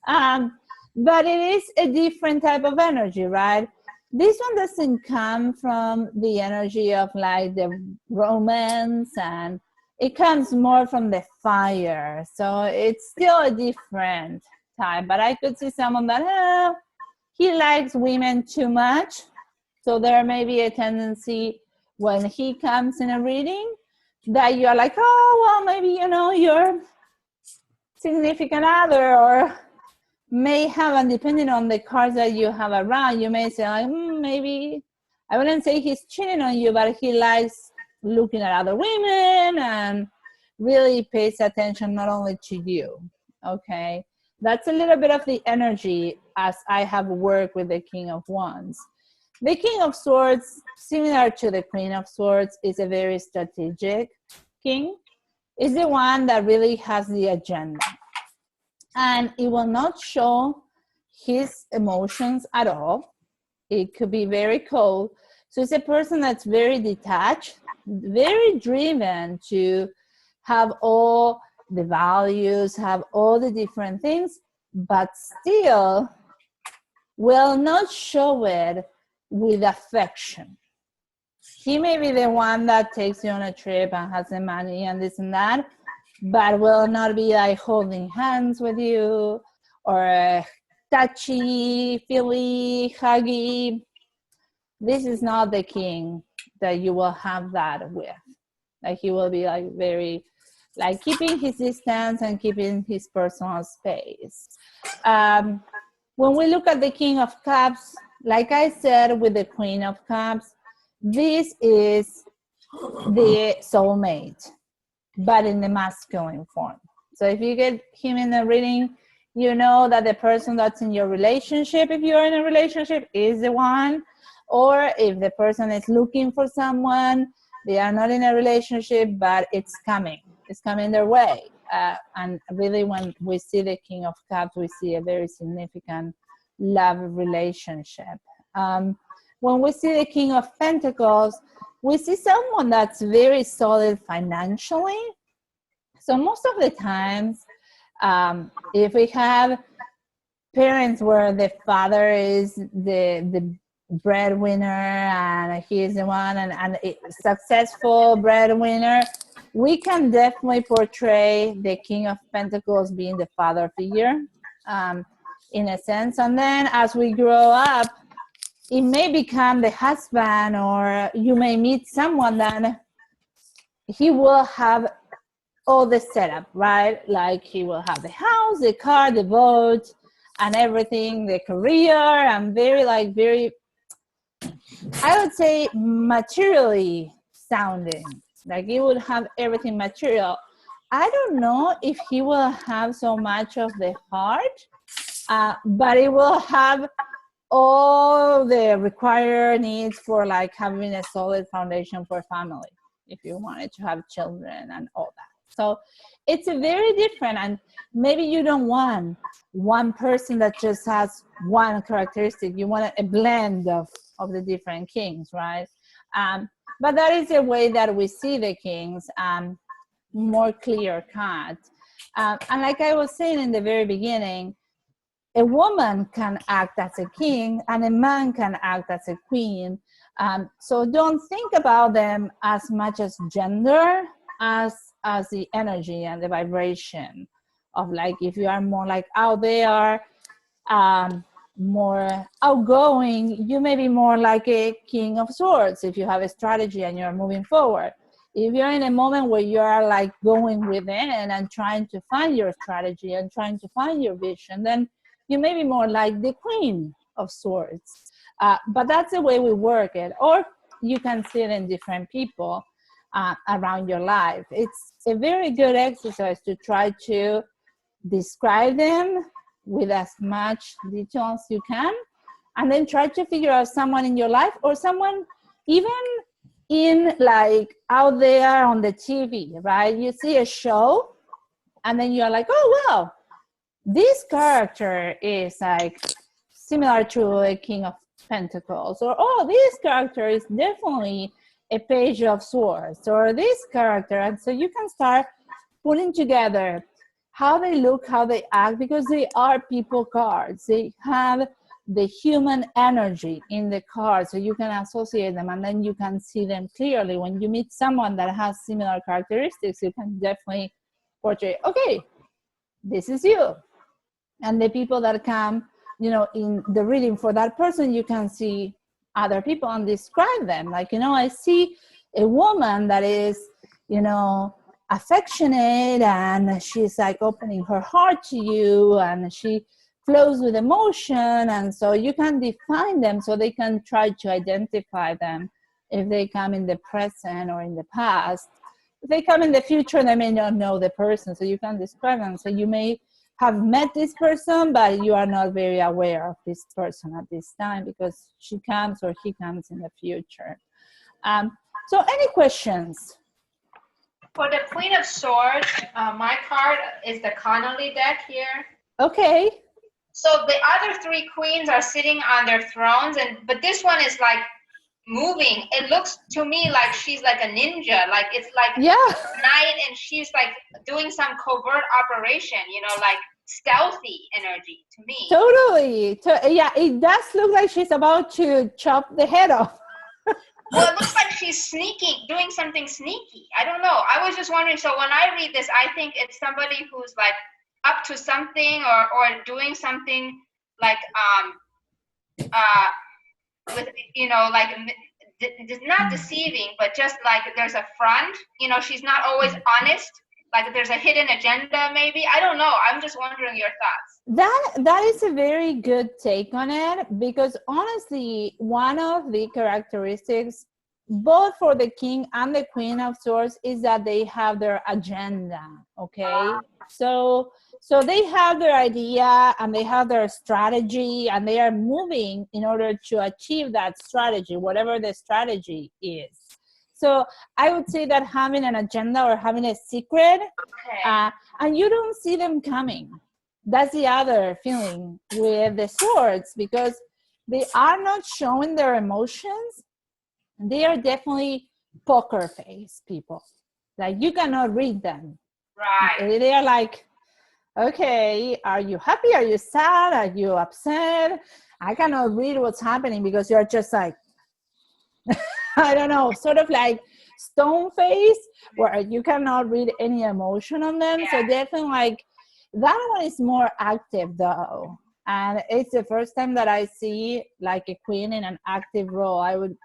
But it is a different type of energy, right? This one doesn't come from the energy of like the romance, and it comes more from the fire. So it's still a different type, but I could see someone that he likes women too much. So there may be a tendency when he comes in a reading that you're like, oh, well, maybe, you know, your significant other or may have, and depending on the cards that you have around, you may say like, maybe, I wouldn't say he's cheating on you, but he likes looking at other women and really pays attention not only to you. Okay, that's a little bit of the energy as I have worked with the King of Wands. The King of Swords, similar to the Queen of Swords, is a very strategic king. Is the one that really has the agenda, and it will not show his emotions at all. It could be very cold. So it's a person that's very detached, very driven to have all the values, have all the different things, but still will not show it with affection. He may be the one that takes you on a trip and has the money and this and that, but will not be like holding hands with you or touchy, feely, huggy. This is not the king that you will have that with. Like he will be like very, like keeping his distance and keeping his personal space. When we look at the King of Cups, like I said with the Queen of Cups, this is the soulmate, but in the masculine form. So if you get him in the reading, you know that the person that's in your relationship, if you're in a relationship, is the one. Or if the person is looking for someone, they are not in a relationship, but it's coming their way. And really when we see the King of Cups, we see a very significant love relationship. When we see the King of Pentacles, we see someone that's very solid financially. So most of the times, if we have parents where the father is the breadwinner and he is the one and a successful breadwinner, we can definitely portray the King of Pentacles being the father figure in a sense. And then as we grow up, it may become the husband, or you may meet someone that he will have all the setup, right? Like he will have the house, the car, the boat, and everything, the career, and very, I would say materially sounding. Like he would have everything material. I don't know if he will have so much of the heart, but it will have all the required needs for like having a solid foundation for family, if you wanted to have children and all that. So it's a very different, and maybe you don't want one person that just has one characteristic. You want a blend of the different kings, right? But that is a way that we see the kings, more clear cut. And like I was saying in the very beginning, a woman can act as a king and a man can act as a queen. So don't think about them as much as gender as the energy and the vibration of like, if you are more like out there, more outgoing, you may be more like a King of Swords if you have a strategy and you're moving forward. If you're in a moment where you are like going within and trying to find your strategy and trying to find your vision, then you may be more like the Queen of Swords. But that's the way we work it. Or you can see it in different people around your life. It's a very good exercise to try to describe them with as much detail as you can, and then try to figure out someone in your life or someone even in like out there on the TV, right? You see a show and then you're like, oh, well, this character is like similar to a King of Pentacles, or oh, this character is definitely a Page of Swords, or this character. And so you can start putting together how they look, how they act, because they are people cards. They have the human energy in the card, so you can associate them, and then you can see them clearly. When you meet someone that has similar characteristics, you can definitely portray, okay, this is you. And the people that come, you know, in the reading for that person, you can see other people and describe them. Like, you know, I see a woman that is, you know, affectionate, and she's like opening her heart to you, and she flows with emotion. And so you can define them so they can try to identify them if they come in the present or in the past. If they come in the future, they may not know the person, so you can describe them. So you may have met this person, but you are not very aware of this person at this time because she comes or he comes in the future. So any questions? For the Queen of Swords, my card is the Connolly deck here. Okay. So the other three queens are sitting on their thrones, but this one is like moving. It looks to me like she's like a ninja. Like it's like night, and she's like doing some covert operation, you know, like stealthy energy to me. Totally. Yeah, it does look like she's about to chop the head off. Well, it looks like she's sneaking, doing something sneaky. I don't know. I was just wondering. So when I read this, I think it's somebody who's like up to something or doing something like with, you know, like not deceiving, but just like there's a front. You know, she's not always honest. Like there's a hidden agenda, maybe. I don't know. I'm just wondering your thoughts. That is a very good take on it, because honestly, one of the characteristics both for the King and the Queen of Swords is that they have their agenda. Okay, so they have their idea and they have their strategy, and they are moving in order to achieve that strategy, whatever the strategy is. So I would say that having an agenda or having a secret, and you don't see them coming. That's the other feeling with the swords, because they are not showing their emotions. They are definitely poker face people. Like you cannot read them. Right. They are like, okay, are you happy? Are you sad? Are you upset? I cannot read what's happening because you're just like, I don't know, sort of like stone face, where you cannot read any emotion on them. Yeah. So definitely like that one is more active though. And it's the first time that I see like a queen in an active role. I would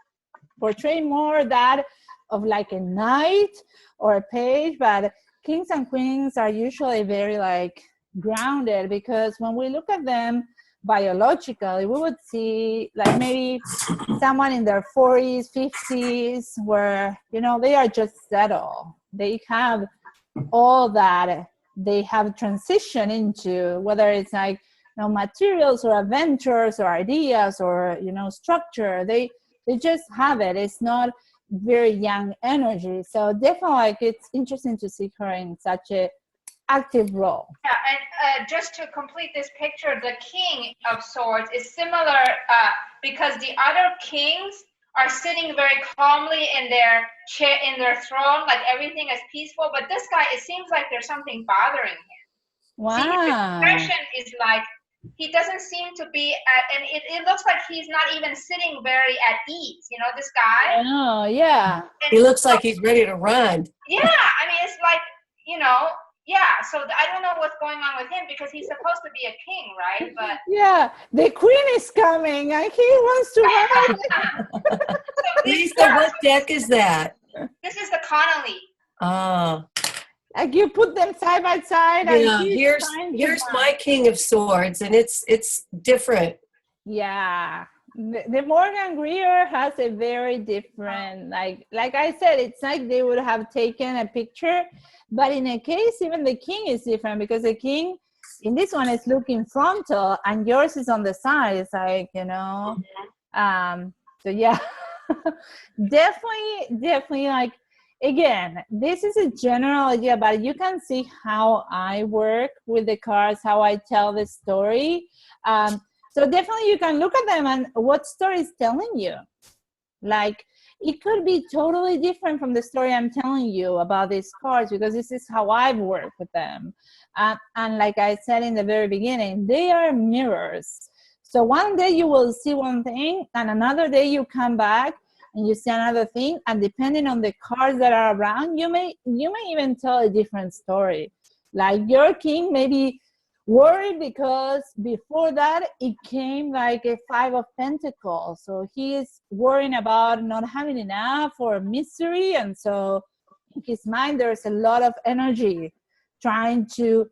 portray more that of like a knight or a page, but kings and queens are usually very like grounded, because when we look at them biologically, we would see like maybe someone in their 40s, 50s, where, you know, they are just settled. They have all that they have transitioned into, whether it's like, you know, materials or adventures or ideas or, you know, structure. They just have it. It's not very young energy. So definitely like it's interesting to see her in such a active role. Yeah, and just to complete this picture, the King of Swords is similar because the other kings are sitting very calmly in their chair, in their throne, like everything is peaceful. But this guy, it seems like there's something bothering him. Wow. See, his expression is like he doesn't seem to be at, and it looks like he's not even sitting very at ease. You know, this guy. Oh, yeah. He looks like he's ready to run. Yeah, I mean, it's like, you know, yeah, so I don't know what's going on with him because he's supposed to be a king, right? But yeah, the queen is coming and he wants to hide. Lisa, what deck is that? This is the Connolly. Oh. Like you put them side by side and Yeah, he's here's my King of Swords, and it's different. Yeah, the Morgan Greer has a very different, like I said, it's like they would have taken a picture, but in a case, even the king is different because the king in this one is looking frontal and yours is on the side. It's like, you know, so yeah, definitely like, again, this is a general idea, but you can see how I work with the cards, how I tell the story. So definitely you can look at them and what story is telling you. Like, it could be totally different from the story I'm telling you about these cards because this is how I've worked with them. And like I said in the very beginning, they are mirrors. So one day you will see one thing and another day you come back and you see another thing, and depending on the cards that are around, you may even tell a different story. Like your king may be worried because before that it came like a 5 of Pentacles, so he is worrying about not having enough or misery, and so in his mind there's a lot of energy trying to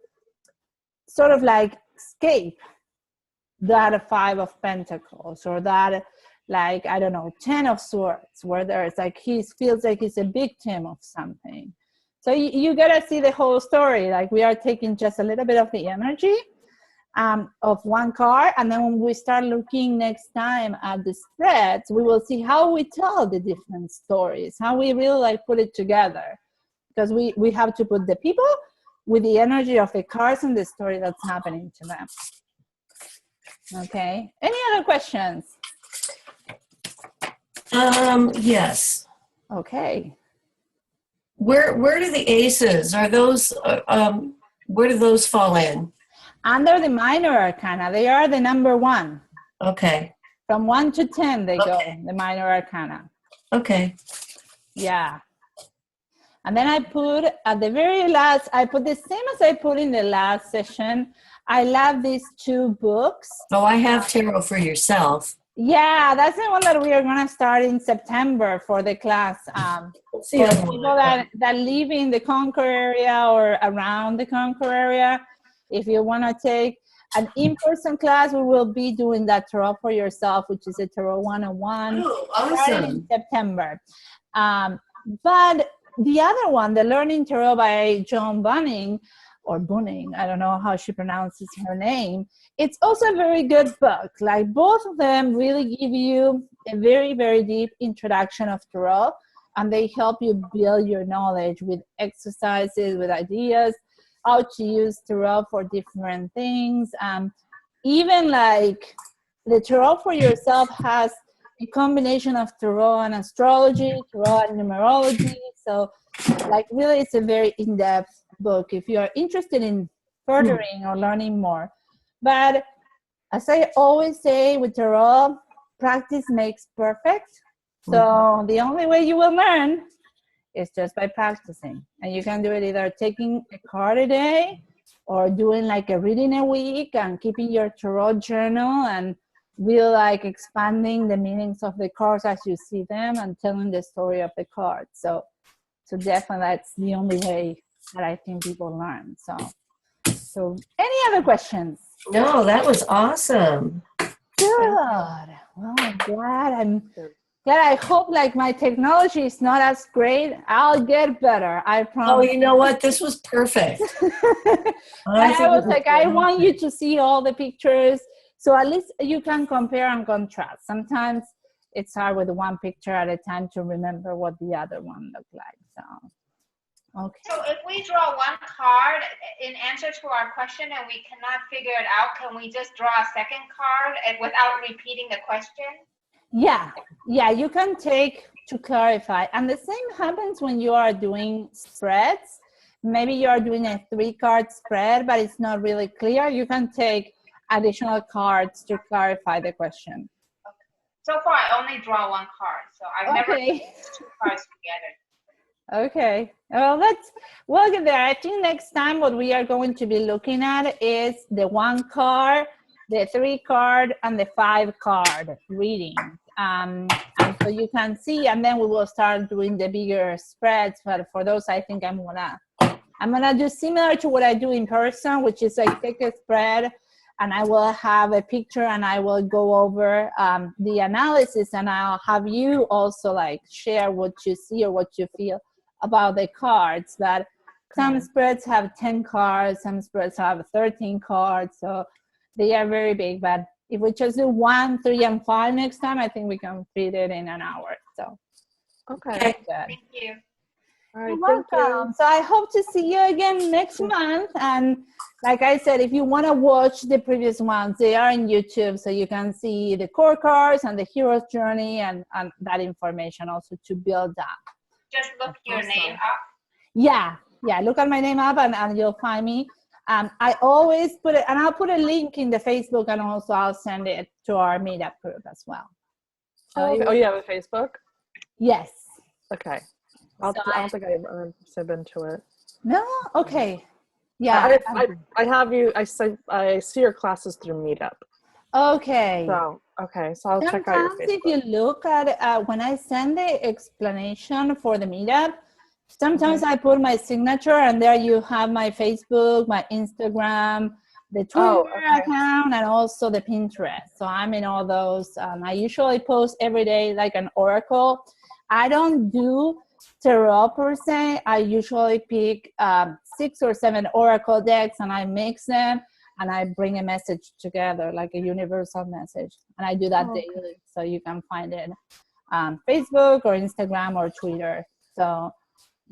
sort of like escape that 5 of Pentacles, or that, like, I don't know, 10 of Swords, where there's like he feels like he's a victim of something. So you gotta see the whole story. Like, we are taking just a little bit of the energy of one card, and then when we start looking next time at the spreads, we will see how we tell the different stories, how we really like put it together, because we have to put the people with the energy of the cards and the story that's happening to them. Okay, any other questions? Yes. Okay. Where do the aces, are those, where do those fall in? Under the minor arcana, they are the number 1. Okay. From 1 to 10, they go, the minor arcana. Okay. Yeah. And then I put at the very last, I put the same as I put in the last session. I love these 2 books. Oh, I have Tarot for Yourself. Yeah, that's the one that we are going to start in September for the class. For people that live in the Concord area or around the Concord area. If you want to take an in-person class, we will be doing that Tarot for Yourself, which is a Tarot 101. Oh, awesome. Starting in September. But the other one, the Learning Tarot by Joan Bunning, or Bunning, I don't know how she pronounces her name. It's also a very good book. Like, both of them really give you a very, very deep introduction of Tarot, and they help you build your knowledge with exercises, with ideas, how to use Tarot for different things. Even like the Tarot for Yourself has a combination of Tarot and astrology, Tarot and numerology. So like, really, it's a very in-depth book if you are interested in furthering or learning more. But as I always say with Tarot, practice makes perfect. So the only way you will learn is just by practicing. And you can do it either taking a card a day or doing like a reading a week and keeping your Tarot journal and really like expanding the meanings of the cards as you see them and telling the story of the cards. So definitely that's the only way that I think people learn. So any other questions? No, that was awesome. Good. Well, I'm glad. I hope like my technology is not as great. I'll get better. I promise. Oh, you know what? This was perfect. I was like, I want you to see all the pictures, so at least you can compare and contrast. Sometimes it's hard with one picture at a time to remember what the other one looked like. So, okay. So if we draw one card in answer to our question and we cannot figure it out, can we just draw a second card without repeating the question? Yeah, you can take to clarify. And the same happens when you are doing spreads. Maybe you are doing a 3-card spread, but it's not really clear. You can take additional cards to clarify the question. Okay. So far, I only draw one card, so I've never put 2 cards together. Okay. Well, we'll get there. I think next time what we are going to be looking at is the 1 card, the 3 card, and the 5 card readings. And so you can see, and then we will start doing the bigger spreads. But for those, I think I'm gonna do similar to what I do in person, which is like take a spread, and I will have a picture, and I will go over the analysis, and I'll have you also like share what you see or what you feel about the cards. That some spreads have 10 cards, some spreads have 13 cards, so they are very big. But if we just do 1, 3, and 5 next time, I think we can fit it in an hour. So okay. good. Thank you. All right, You're thank welcome. you. So I hope to see you again next month. And like I said, if you want to watch the previous ones, they are in YouTube, so you can see the core cards and the hero's journey and that information also to build that. Just look your name up. Yeah, look at my name up and you'll find me. I always put it, and I'll put a link in the Facebook, and also I'll send it to our meetup group as well. Oh, okay. Oh, you have a Facebook? Yes. Okay. I don't think I've been to it. No? Okay. Yeah. I have you. I see your classes through Meetup. Okay. So I'll check out your Sometimes Facebook. if you look at when I send the explanation for the meetup, sometimes I put my signature, and there you have my Facebook, my Instagram, the Twitter account, and also the Pinterest. So I'm in all those. I usually post every day like an oracle. I don't do tarot per se. I usually pick 6 or 7 oracle decks, and I mix them, and I bring a message together, like a universal message. And I do that daily, so you can find it on Facebook or Instagram or Twitter. So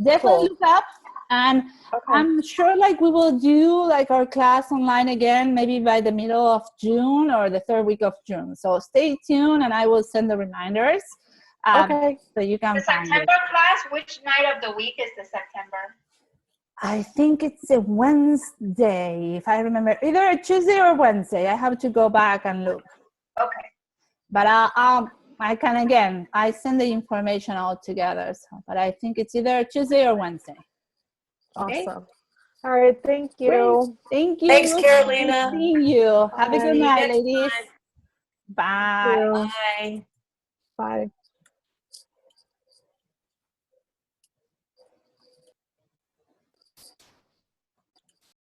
definitely look up, and I'm sure like we will do like our class online again, maybe by the middle of June or the 3rd week of June. So stay tuned, and I will send the reminders. So you can the find September class, which night of the week is the September? I think it's a Wednesday, if I remember, either a Tuesday or Wednesday. I have to go back and look. Okay. But I can, again, I send the information all together. So, but I think it's either Tuesday or Wednesday. Okay? Awesome. All right. Thank you. Great. Thank you. Thanks, Carolina. Seeing you. Have a good night, Next ladies. time. Bye. Bye. Bye.